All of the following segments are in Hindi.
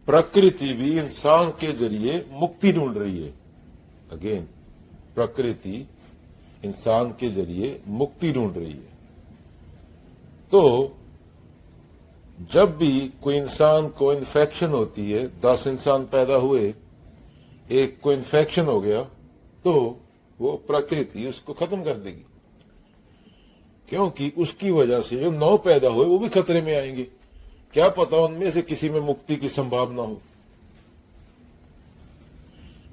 प्रकृति भी इंसान के जरिए मुक्ति ढूंढ रही है। अगेन, प्रकृति इंसान के जरिए मुक्ति ढूंढ रही है। तो जब भी कोई इंसान को इन्फेक्शन होती है, 10 इंसान पैदा हुए, एक को इन्फेक्शन हो गया, तो वो प्रकृति उसको खत्म कर देगी, क्योंकि उसकी वजह से जो 9 पैदा हुए वो भी खतरे में आएंगे। क्या पता उनमें से किसी में मुक्ति की संभावना हो।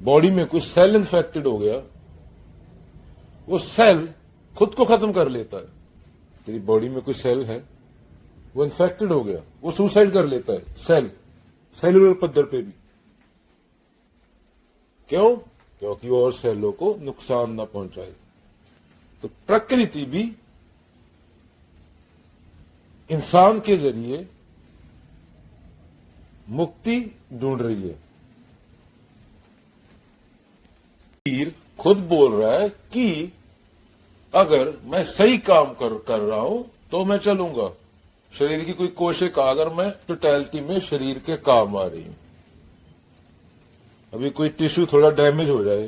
बॉडी में कुछ सेल इन्फेक्टेड हो गया, वो सेल खुद को खत्म कर लेता है। तेरी बॉडी में कोई सेल है, वो इन्फेक्टेड हो गया, वो सुसाइड कर लेता है। सेलुलर पद्धर पे भी। क्यों? क्योंकि वो और सेलों को नुकसान ना पहुंचाए। तो प्रकृति भी इंसान के जरिए मुक्ति ढूंढ रही है। शरीर खुद बोल रहा है कि अगर मैं सही काम कर रहा हूं तो मैं चलूंगा। शरीर की कोई कोशिका अगर मैं टोटलिटी में शरीर के काम आ रही हूं, अभी कोई टिश्यू थोड़ा डैमेज हो जाए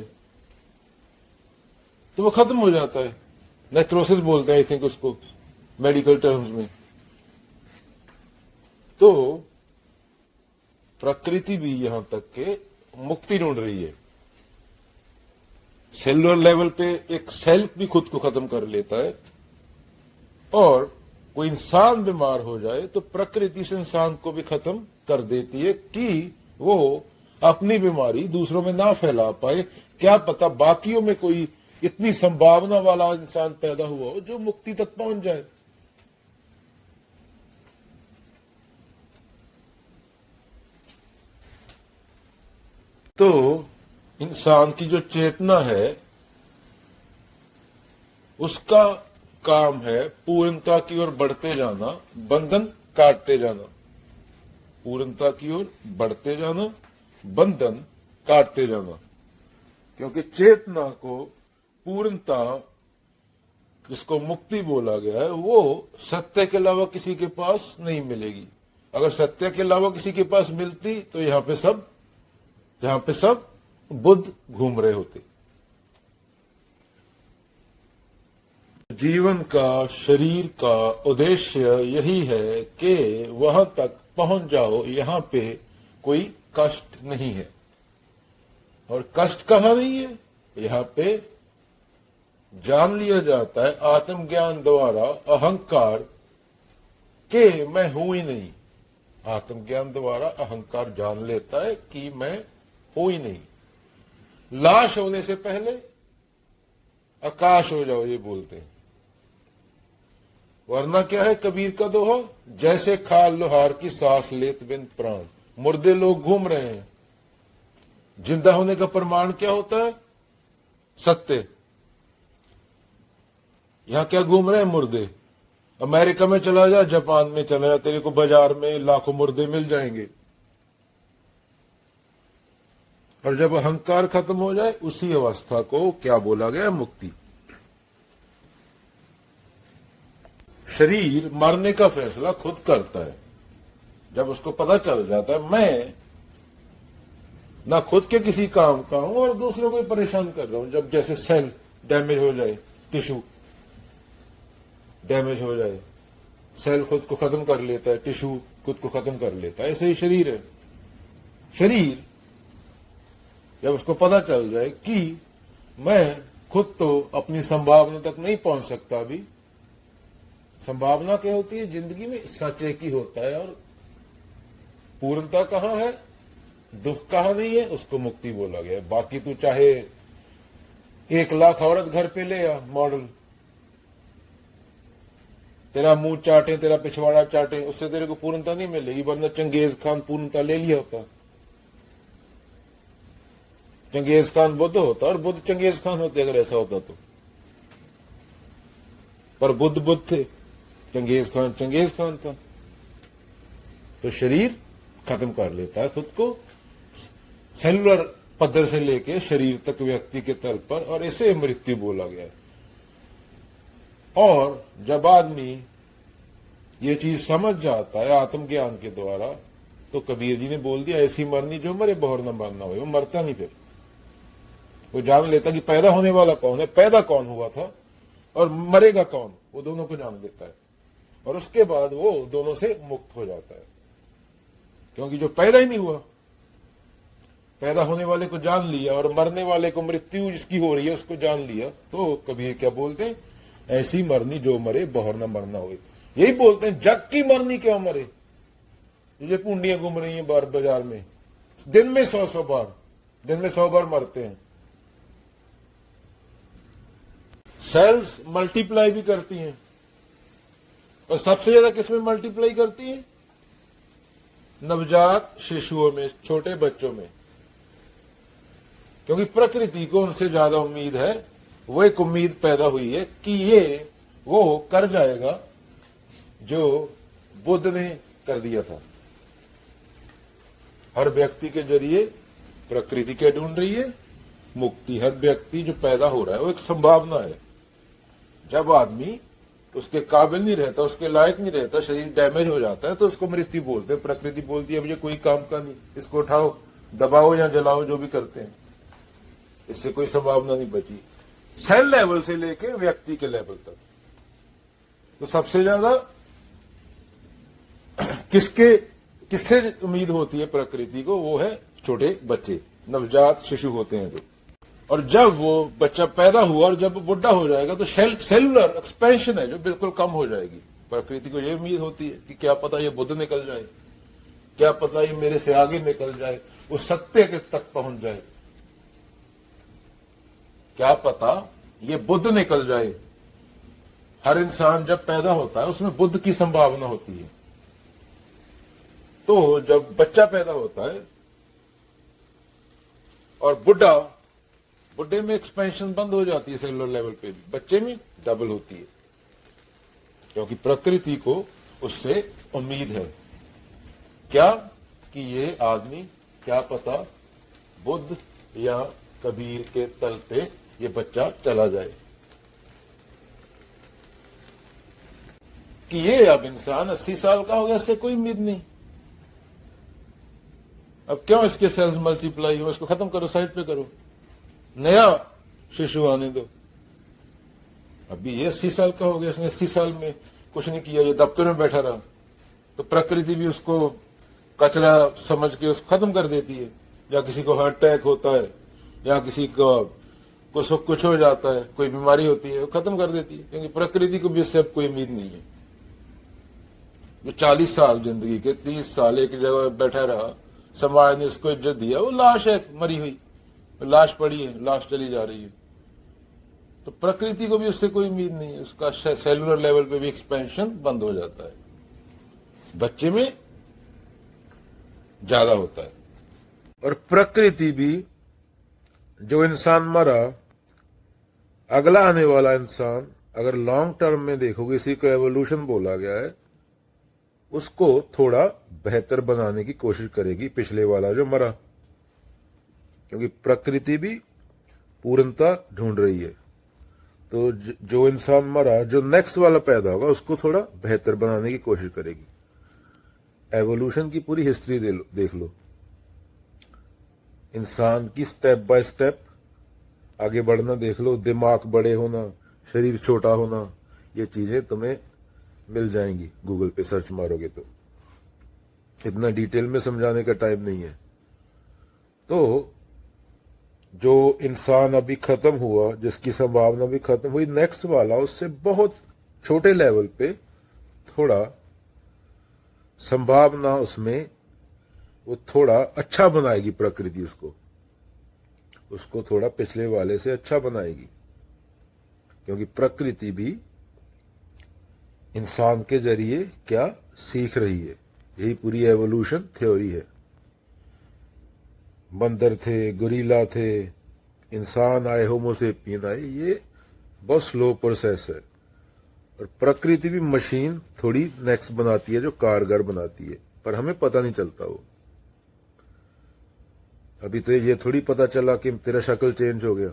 तो वो खत्म हो जाता है। नेक्रोसिस बोलते हैं आई थिंक उसको मेडिकल टर्म्स में। तो प्रकृति भी यहां तक के मुक्ति ढूंढ रही है। सेलुलर लेवल पे एक सेल भी खुद को खत्म कर लेता है, और कोई इंसान बीमार हो जाए तो प्रकृति से इंसान को भी खत्म कर देती है कि वो अपनी बीमारी दूसरों में ना फैला पाए। क्या पता बाकियों में कोई इतनी संभावना वाला इंसान पैदा हुआ हो जो मुक्ति तक पहुंच जाए। तो इंसान की जो चेतना है उसका काम है पूर्णता की ओर बढ़ते जाना, बंधन काटते जाना। पूर्णता की ओर बढ़ते जाना, बंधन काटते जाना। क्योंकि चेतना को पूर्णता, जिसको मुक्ति बोला गया है, वो सत्य के अलावा किसी के पास नहीं मिलेगी। अगर सत्य के अलावा किसी के पास मिलती तो जहां पे सब बुद्ध घूम रहे होते। जीवन का, शरीर का उद्देश्य यही है कि वहां तक पहुंच जाओ यहां पे कोई कष्ट नहीं है। और कष्ट कहां नहीं है? यहां पे जान लिया जाता है आत्मज्ञान द्वारा अहंकार के मैं हूं ही नहीं। आत्मज्ञान द्वारा अहंकार जान लेता है कि मैं हूं ही नहीं। लाश होने से पहले आकाश हो जाओ, ये बोलते हैं। वरना क्या है कबीर का दोहा, जैसे खाल लोहार की सांस लेत बिन प्राण। मुर्दे लोग घूम रहे हैं। जिंदा होने का प्रमाण क्या होता है? सत्य। यहां क्या घूम रहे हैं? मुर्दे। अमेरिका में चला जा, जापान में चला जा, तेरे को बाजार में लाखों मुर्दे मिल जाएंगे। और जब अहंकार खत्म हो जाए, उसी अवस्था को क्या बोला गया? मुक्ति। शरीर मरने का फैसला खुद करता है। जब उसको पता चल जाता है मैं ना खुद के किसी काम का हूं और दूसरों को परेशान कर रहा हूं। जब जैसे सेल डैमेज हो जाए, टिश्यू डैमेज हो जाए, सेल खुद को खत्म कर लेता है, टिश्यू खुद को खत्म कर लेता है। ऐसे ही शरीर है। शरीर जब उसको पता चल जाए कि मैं खुद तो अपनी संभावना तक नहीं पहुंच सकता, अभी संभावना क्या होती है जिंदगी में? सच एक ही होता है। और पूर्णता कहां है, दुख कहां नहीं है, उसको मुक्ति बोला गया। बाकी तू चाहे 1,00,000 औरत घर पे ले आ, मॉडल, तेरा मुंह चाटे, तेरा पिछवाड़ा चाटे, उससे तेरे को पूर्णता नहीं मिलेगी। वरना चंगेज खान पूर्णता ले लिया होता। चंगेज खान बुद्ध होता और बुद्ध चंगेज खान होते अगर ऐसा होता तो। पर बुद्ध थे, चंगेज खान था। तो शरीर खत्म कर लेता है खुद को, सेलुलर पद्धर से लेके शरीर तक व्यक्ति के तल पर, और इसे मृत्यु बोला गया है। और जब आदमी ये चीज समझ जाता है आत्मज्ञान के द्वारा तो कबीर जी ने बोल दिया ऐसी मरनी जो मरे बहुर न मरना हो। वो मरता नहीं, फिर वो जान लेता कि पैदा होने वाला कौन है, पैदा कौन हुआ था और मरेगा कौन, वो दोनों को जान लेता है। और उसके बाद वो दोनों से मुक्त हो जाता है, क्योंकि जो पैदा ही नहीं हुआ, पैदा होने वाले को जान लिया और मरने वाले को मृत्यु जिसकी हो रही है उसको जान लिया, तो कबीर क्या बोलते हैं, ऐसी मरनी जो मरे बहुर न मरना हो। यही बोलते हैं जग की मरनी क्यों मरे, ये पुंडियां घूम रही हैं बार बाजार में, दिन में 100 बार, दिन में 100 बार मरते हैं। सेल्स मल्टीप्लाई भी करती हैं, और सबसे ज्यादा किसमें मल्टीप्लाई करती हैं, नवजात शिशुओं में, छोटे बच्चों में, क्योंकि प्रकृति को उनसे ज्यादा उम्मीद है। वो एक उम्मीद पैदा हुई है कि ये वो कर जाएगा जो बुद्ध ने कर दिया था। हर व्यक्ति के जरिए प्रकृति क्या ढूंढ रही है, मुक्ति। हर व्यक्ति जो पैदा हो रहा है वो एक संभावना है। जब आदमी उसके काबिल नहीं रहता, उसके लायक नहीं रहता, शरीर डैमेज हो जाता है, तो उसको मृत्यु बोलते हैं। प्रकृति बोलती है अब ये कोई काम का नहीं, इसको उठाओ, दबाओ या जलाओ, जो भी करते हैं, इससे कोई संभावना नहीं बची। सेल लेवल से लेके व्यक्ति के लेवल तक, तो सबसे ज्यादा किससे उम्मीद होती है प्रकृति को, वो है छोटे बच्चे, नवजात शिशु होते हैं जो। और जब वो बच्चा पैदा हुआ और जब वो बुढ़ा हो जाएगा तो सेलुलर एक्सपेंशन है जो बिल्कुल कम हो जाएगी। प्रकृति को ये उम्मीद होती है कि क्या पता ये बुद्ध निकल जाए, क्या पता ये मेरे से आगे निकल जाए, वो सत्य के तक पहुंच जाए, क्या पता ये बुद्ध निकल जाए। हर इंसान जब पैदा होता है उसमें बुद्ध की संभावना होती है। तो जब बच्चा पैदा होता है और बुढ़े में एक्सपेंशन बंद हो जाती है सेलुलर लेवल पे भी, बच्चे में डबल होती है, क्योंकि प्रकृति को उससे उम्मीद है क्या कि ये आदमी क्या पता बुद्ध या कबीर के तल पे ये बच्चा चला जाए, कि ये अब इंसान 80 साल का हो गया, इससे कोई उम्मीद नहीं। अब क्यों इसके सेल्स मल्टीप्लाई हो, इसको खत्म करो, साइड पे करो, नया शिशु आने दो। अभी ये 80 साल का हो गया, इसने 80 साल में कुछ नहीं किया, ये दफ्तर में बैठा रहा, तो प्रकृति भी उसको कचरा समझ के उसको खत्म कर देती है। या किसी को हार्ट अटैक होता है, या किसी को कुछ हो जाता है, कोई बीमारी होती है, वो खत्म कर देती है, क्योंकि प्रकृति को भी इससे अब कोई उम्मीद नहीं है। जो 40 साल जिंदगी के 30 साल एक जगह बैठा रहा, समाज ने उसको इज्जत दिया, वो लाश है, मरी हुई लाश पड़ी है, लाश चली जा रही है। तो प्रकृति को भी उससे कोई उम्मीद नहीं है, उसका सेलुलर लेवल पे भी एक्सपेंशन बंद हो जाता है, बच्चे में ज्यादा होता है। और प्रकृति भी, जो इंसान मरा, अगला आने वाला इंसान, अगर लॉन्ग टर्म में देखोगे, इसी को एवोल्यूशन बोला गया है, उसको थोड़ा बेहतर बनाने की कोशिश करेगी पिछले वाला जो मरा, क्योंकि प्रकृति भी पूर्णता ढूंढ रही है। तो जो इंसान मरा, जो नेक्स्ट वाला पैदा होगा, उसको थोड़ा बेहतर बनाने की कोशिश करेगी। एवोल्यूशन की पूरी हिस्ट्री देख लो, इंसान की स्टेप बाय स्टेप आगे बढ़ना देख लो, दिमाग बड़े होना, शरीर छोटा होना, ये चीजें तुम्हें मिल जाएंगी, गूगल पे सर्च मारोगे तो। इतना डिटेल में समझाने का टाइम नहीं है। तो जो इंसान अभी खत्म हुआ, जिसकी संभावना भी खत्म हुई, नेक्स्ट वाला उससे बहुत छोटे लेवल पे थोड़ा संभावना, उसमें वो थोड़ा अच्छा बनाएगी प्रकृति, उसको थोड़ा पिछले वाले से अच्छा बनाएगी, क्योंकि प्रकृति भी इंसान के जरिए क्या सीख रही है। यही पूरी एवोल्यूशन थ्योरी है। बंदर थे, गोरिल्ला थे, इंसान आए, होमोसेपियन आए, ये बहुत स्लो प्रोसेस है। और प्रकृति भी मशीन थोड़ी नेक्स्ट बनाती है जो कारगर बनाती है, पर हमें पता नहीं चलता वो। अभी तो ये थोड़ी पता चला कि तेरा शक्ल चेंज हो गया,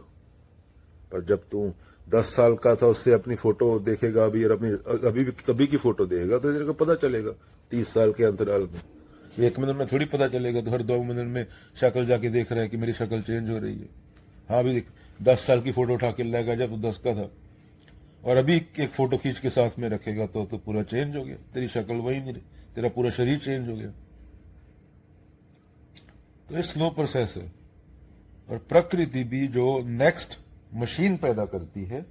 पर जब तू 10 साल का था, उससे अपनी फोटो देखेगा अभी, और अपनी अभी की फोटो देखेगा, तो तेरे को पता चलेगा 30 साल के अंतराल में 1 मिनट में थोड़ी पता चलेगा, तो हर 2 मिनट में शक्ल जाके देख रहा है कि मेरी शक्ल चेंज हो रही है। हाँ भी 10 साल की फोटो उठा के लाएगा जब तो 10 का था, और अभी एक फोटो खींच के साथ में रखेगा तो पूरा चेंज हो गया, तेरी शक्ल वही नहीं रही, तेरा पूरा शरीर चेंज हो गया। तो ये स्लो प्रोसेस है। और प्रकृति भी जो नेक्स्ट मशीन पैदा करती है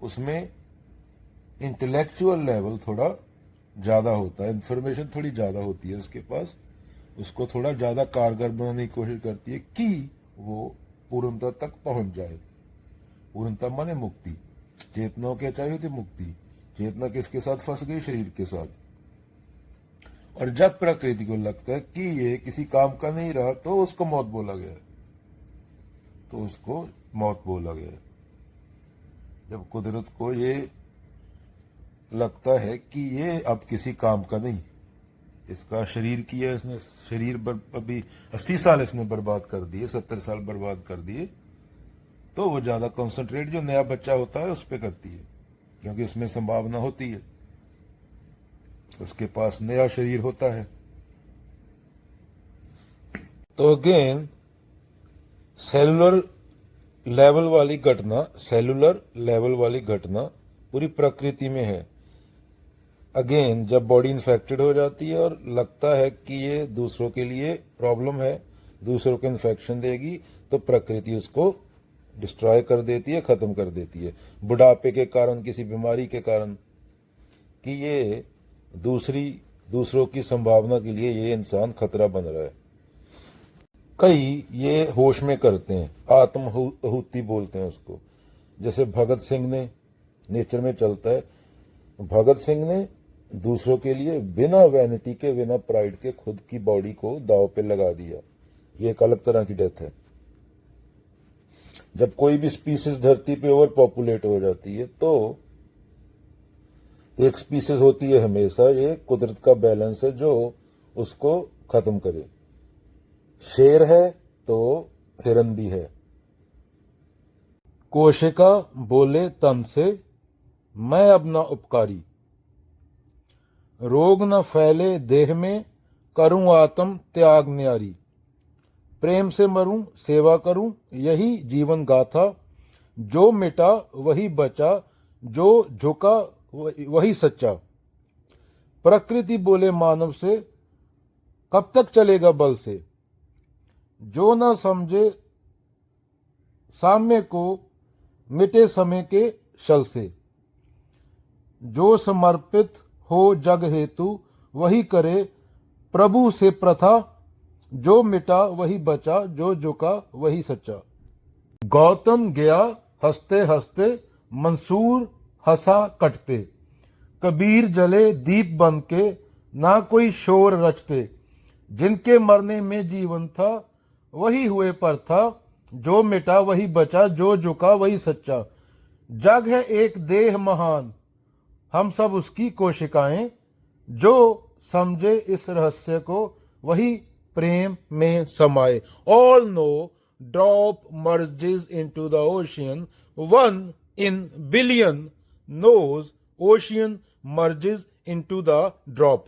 उसमें इंटेलेक्चुअल लेवल थोड़ा ज्यादा होता है, इंफॉर्मेशन थोड़ी ज्यादा होती है उसके पास, उसको थोड़ा ज्यादा कारगर बनाने की कोशिश करती है कि वो पूर्णता तक पहुंच जाए। पूर्णता माने मुक्ति, चेतना क्या चाहिए थी? मुक्ति। चेतना किसके साथ फंस गई? शरीर के साथ। और जब प्रकृति को लगता है कि ये किसी काम का नहीं रहा तो उसको मौत बोला गया, तो उसको मौत बोला गया। जब कुदरत को ये लगता है कि ये अब किसी काम का नहीं, इसका शरीर किया इसने, शरीर अभी 80 साल इसने बर्बाद कर दिए, 70 साल बर्बाद कर दिए, तो वो ज्यादा कंसंट्रेट जो नया बच्चा होता है उस पर करती है, क्योंकि उसमें संभावना होती है, उसके पास नया शरीर होता है। तो अगेन सेलुलर लेवल वाली घटना पूरी प्रकृति में है। अगेन जब बॉडी इन्फेक्टेड हो जाती है और लगता है कि ये दूसरों के लिए प्रॉब्लम है, दूसरों को इन्फेक्शन देगी, तो प्रकृति उसको डिस्ट्रॉय कर देती है, खत्म कर देती है। बुढ़ापे के कारण, किसी बीमारी के कारण, कि ये दूसरों की संभावना के लिए ये इंसान खतरा बन रहा है। कई ये होश में करते हैं, आत्माहुति बोलते हैं उसको। जैसे भगत सिंह ने, नेचर में चलता है, भगत सिंह ने दूसरों के लिए बिना वैनिटी के, बिना प्राइड के खुद की बॉडी को दांव पे लगा दिया। ये एक अलग तरह की डेथ है। जब कोई भी स्पीसीज धरती पे ओवर पॉपुलेट हो जाती है तो एक स्पीसीज होती है हमेशा, ये कुदरत का बैलेंस है जो उसको खत्म करे। शेर है तो हिरन भी है। कोशिका बोले तन से, मैं अब न उपकारी, रोग न फैले देह में, करूं आत्म त्याग न्यारी, प्रेम से मरूं सेवा करूं यही जीवन गाथा, जो मिटा वही बचा, जो झुका वही सच्चा। प्रकृति बोले मानव से, कब तक चलेगा बल से, जो न समझे साम्य को, मिटे समय के शल से, जो समर्पित हो जग हेतु वही करे प्रभु से प्रथा, जो मिटा वही बचा, जो झुका वही सच्चा। गौतम गया हंसते हंसते, मंसूर हंसा कटते, कबीर जले दीप बन के, ना कोई शोर रचते, जिनके मरने में जीवन था वही हुए पर था, जो मिटा वही बचा, जो झुका वही सच्चा। जग है एक देह महान, हम सब उसकी कोशिकाएं, जो समझे इस रहस्य को वही प्रेम में समाये। All know drop merges into the ocean, 1 in billion knows ocean merges into the drop.